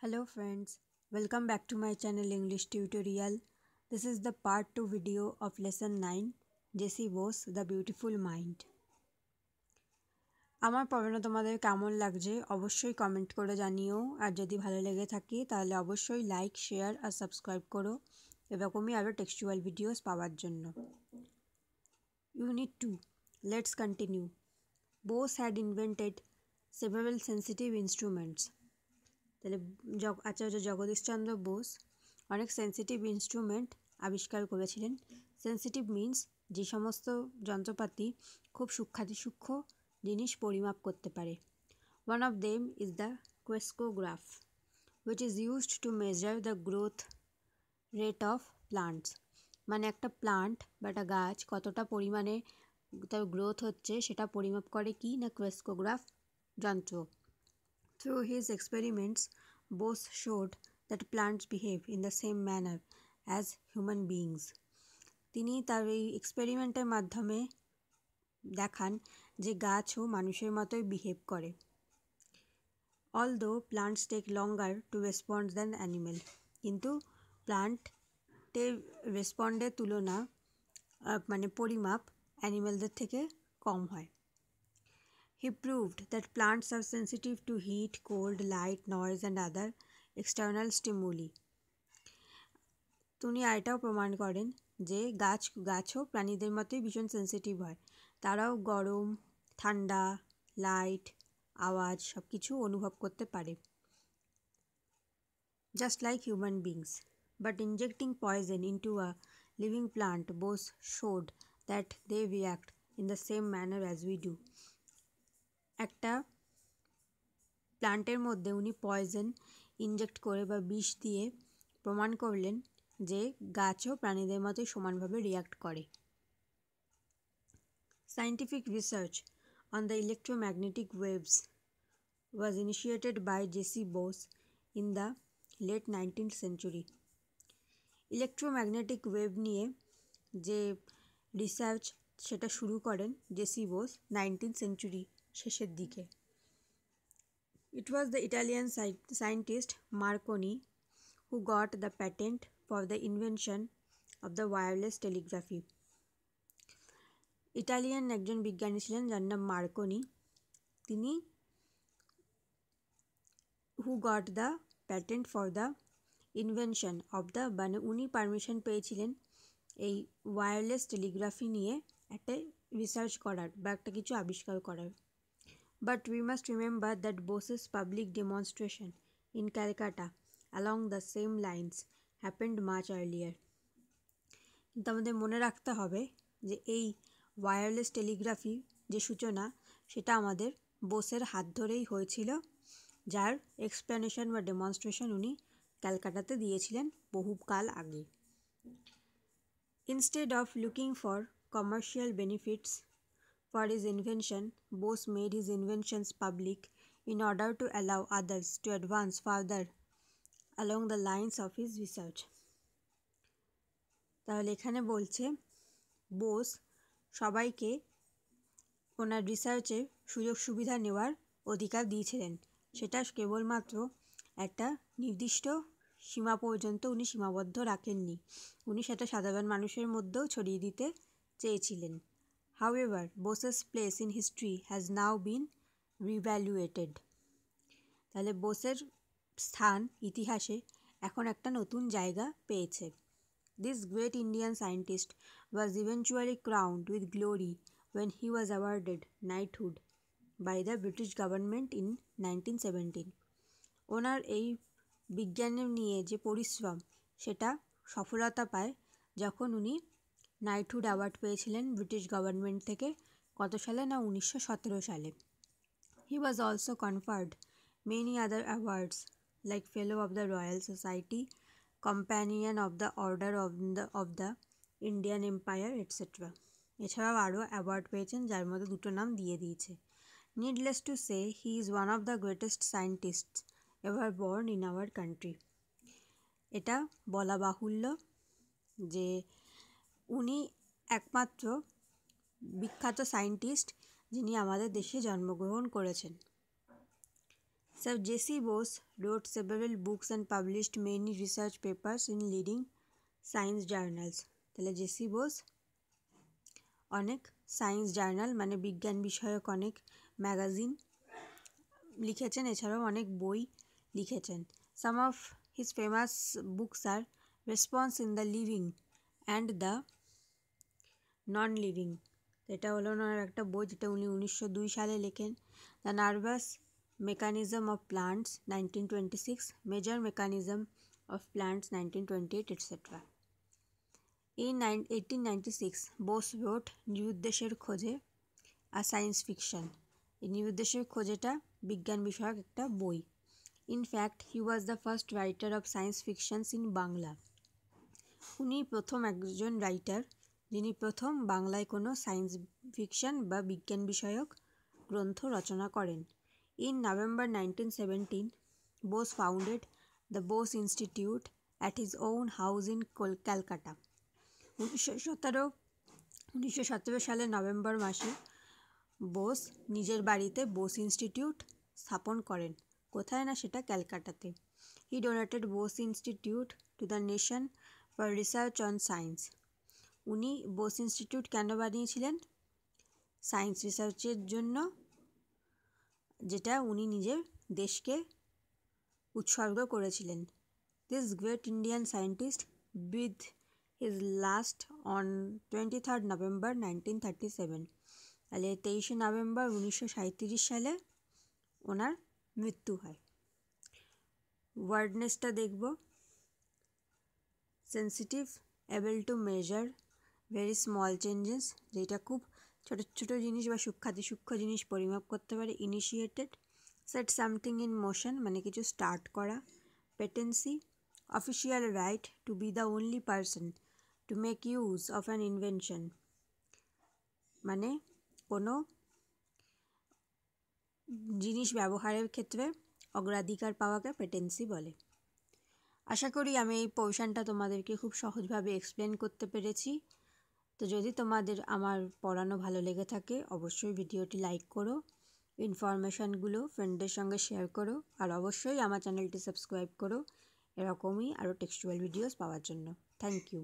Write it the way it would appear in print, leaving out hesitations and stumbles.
Hello friends, welcome back to my channel English tutorial. This is the part 2 video of lesson 9 J.C. Bose The Beautiful Mind. আমার পড়ানো তোমাদের কেমন লাগছে অবশ্যই comment করে জানিও আর যদি ভালো লেগে থাকে তাহলে অবশ্যই লাইক শেয়ার আর সাবস্ক্রাইব করো এরকমই আরো টেক্সচুয়াল ভিডিওস পাওয়ার জন্য। Unit 2, let's continue. Bose had invented several sensitive instruments. তাহলে আচার্য জগদীশচন্দ্র বোস অনেক সেন্সিটিভ ইনস্ট্রুমেন্ট আবিষ্কার করেছিলেন। সেন্সিটিভ মিন্স যে সমস্ত যন্ত্রপাতি খুব সূক্ষ্ম জিনিস পরিমাপ করতে পারে। One of them is the crescograph which is used to measure the growth rate of plants. মানে একটা প্লান্ট বা একটা গাছ কতটা পরিমাণে তার গ্রোথ হচ্ছে সেটা পরিমাপ করে কি না ক্রেস্কোগ্রাফ যন্ত্র। Through his experiments, Bose showed that plants behave in the same manner as human beings. তিনি তার এই এক্সপেরিমেন্টের মাধ্যমে দেখান যে গাছও মানুষের মতোই বিহেভ করে। Although plants take longer to respond than animal, কিন্তু প্লান্টের রেসপন্ডের তুলনা মানে পরিমাপ অ্যানিমেলদের থেকে কম হয়। He proved that plants are sensitive to heat, cold, light, noise and other external stimuli. তিনি এটাও প্রমাণ করেন যে গাছও প্রাণীদের মতোই ভীষণ সেন্সিটিভ হয়। তারাও গরম, ঠান্ডা, লাইট, আওয়াজ সব কিছু অনুভব করতে পারে। Just like human beings. But injecting poison into a living plant, Bose showed that they react in the same manner as we do. একটা প্লান্টের মধ্যে উনি পয়জন ইনজেক্ট করে বা বিষ দিয়ে প্রমাণ করলেন যে গাছও প্রাণীদের মতোই সমানভাবে রিয়াক্ট করে। Scientific research on the electromagnetic waves was initiated by J C Bose in the late 19th century. Electromagnetic wave নিয়ে যে রিসার্চ সেটা শুরু করেন জেসি বোস 19th century শেষের দিকে। It was the Italian scientist Marconi who got the patent for the invention of the wireless telegraphy. Italian একজন বিজ্ঞানী ছিলেন যার নাম মার্কনি। তিনি who got the patent for the invention of the মানে উনি পারমিশন পেয়েছিলেন এই ওয়্যারলেস টেলিগ্রাফি নিয়ে একটা রিসার্চ করার বা একটা কিছু আবিষ্কার করার। But we must remember that Bose's public demonstration in Calcutta along the same lines happened much earlier. কিন্তু আমাদের মনে রাখতে হবে যে এই ওয়্যারলেস টেলিগ্রাফি যে সূচনা সেটা আমাদের বোসের হাত ধরেই হয়েছিল, যার এক্সপ্লেনেশন বা ডেমনস্ট্রেশন উনি ক্যালকাটাতে দিয়েছিলেন বহুকাল আগে। Instead of looking for commercial benefits for his invention, Bose made his inventions public in order to allow others to advance further along the lines of his research. তাহলে এখানে বলছে বোস সবাইকে ওনার রিসার্চে সুযোগ সুবিধা নেওয়ার অধিকার দিয়েছিলেন, সেটা কেবলমাত্র একটা নির্দিষ্ট সীমা পর্যন্ত উনি সীমাবদ্ধ রাখেননি, উনি সেটা সাধারণ মানুষের মধ্যেও ছড়িয়ে দিতে চেয়েছিলেন। However, Bose's place in history has now been reevaluated. তাহলে বোসের স্থান ইতিহাসে এখন একটা নতুন জায়গা পেয়েছে। This great Indian scientist was eventually crowned with glory when he was awarded knighthood by the British government in 1917. ওনার এই বিজ্ঞান নিয়ে যে পরিশ্রম সেটা সফলতা পায় যখন উনি নাইটহুড অ্যাওয়ার্ড পেয়েছিলেন ব্রিটিশ গভর্নমেন্ট থেকে। কত সালে না 1917 সালে। He was also conferred many other awards like Fellow of the Royal Society, Companion of the Order of the Indian Empire, etc. এছাড়াও আরও অ্যাওয়ার্ড পেয়েছেন যার মধ্যে দুটো নাম দিয়ে দিয়েছে। Needless to say, he is one of the greatest scientists ever born in our country. এটা বলা বাহুল্য যে উনি একমাত্র বিখ্যাত সায়েন্টিস্ট যিনি আমাদের দেশে জন্মগ্রহণ করেছেন। Sir J.C. Bose wrote several books and published many research papers in leading science journals. তাহলে জেসি বোস অনেক সায়েন্স জার্নাল মানে বিজ্ঞান বিষয়ক অনেক ম্যাগাজিন লিখেছেন, এছাড়াও অনেক বই লিখেছেন। Some of his famous books are response in the living and the non living. এটা হলো ওনার একটা বই যেটা উনি 1902 সালে লেখেন। The nervous mechanism of plants 1926, major mechanism of plants 1928, etc. In 1896 Bose wrote নিরুদ্দেশের খোঁজে a science fiction. এই নিরুদ্দেশের খোঁজেটা বিজ্ঞান বিষয়ক একটা বই। In fact he was the first writer of science fictions in Bangla. উনি প্রথম একজন রাইটার যিনি প্রথম বাংলায় কোনো সায়েন্স ফিকশন বা বিজ্ঞান বিষয়ক গ্রন্থ রচনা করেন। In November 1917, Bose founded the Bose Institute at his own house in Calcutta. 1917 সালের নভেম্বর মাসে বোস নিজের বাড়িতে বোস ইনস্টিটিউট স্থাপন করেন। কোথায় না, সেটা ক্যালকাটাতে। He donated Bose Institute to the nation for research on science. উনি বোস ইনস্টিটিউট কেন বানিয়েছিলেন? সায়েন্স রিসার্চের জন্য, যেটা উনি নিজের দেশকে উৎসর্গ করেছিলেন। This great Indian scientist breathe his last on 23 November 1937। তাহলে 23 নভেম্বর 1937 সালে ওনার মৃত্যু হয়। ওয়ার্ডনেসটা দেখব। Sensitive, able to measure very small changes, যেটা খুব ছোট ছোট জিনিস বা সূক্ষ্ম জিনিস পরিমাপ করতে পারে। Initiated, set something in motion মানে কিছু স্টার্ট করা। Patency, official right two B the only person to make use of an invention মানে কোনো জিনিস ব্যবহারের ক্ষেত্রে অগ্রাধিকার পাওয়াকে পেটেন্সি বলে। আশা করি আমি এই পোর্শনটা তোমাদেরকে খুব সহজভাবে এক্সপ্লেন করতে পেরেছি। তো যদি তোমাদের আমার পড়ানো ভালো লেগে থাকে অবশ্যই ভিডিওটি লাইক করো, ইনফরমেশানগুলো ফ্রেন্ডদের সঙ্গে শেয়ার করো, আর অবশ্যই আমার চ্যানেলটি সাবস্ক্রাইব করো এরকমই আরও টেক্সচুয়াল ভিডিওস পাওয়ার জন্য। Thank you.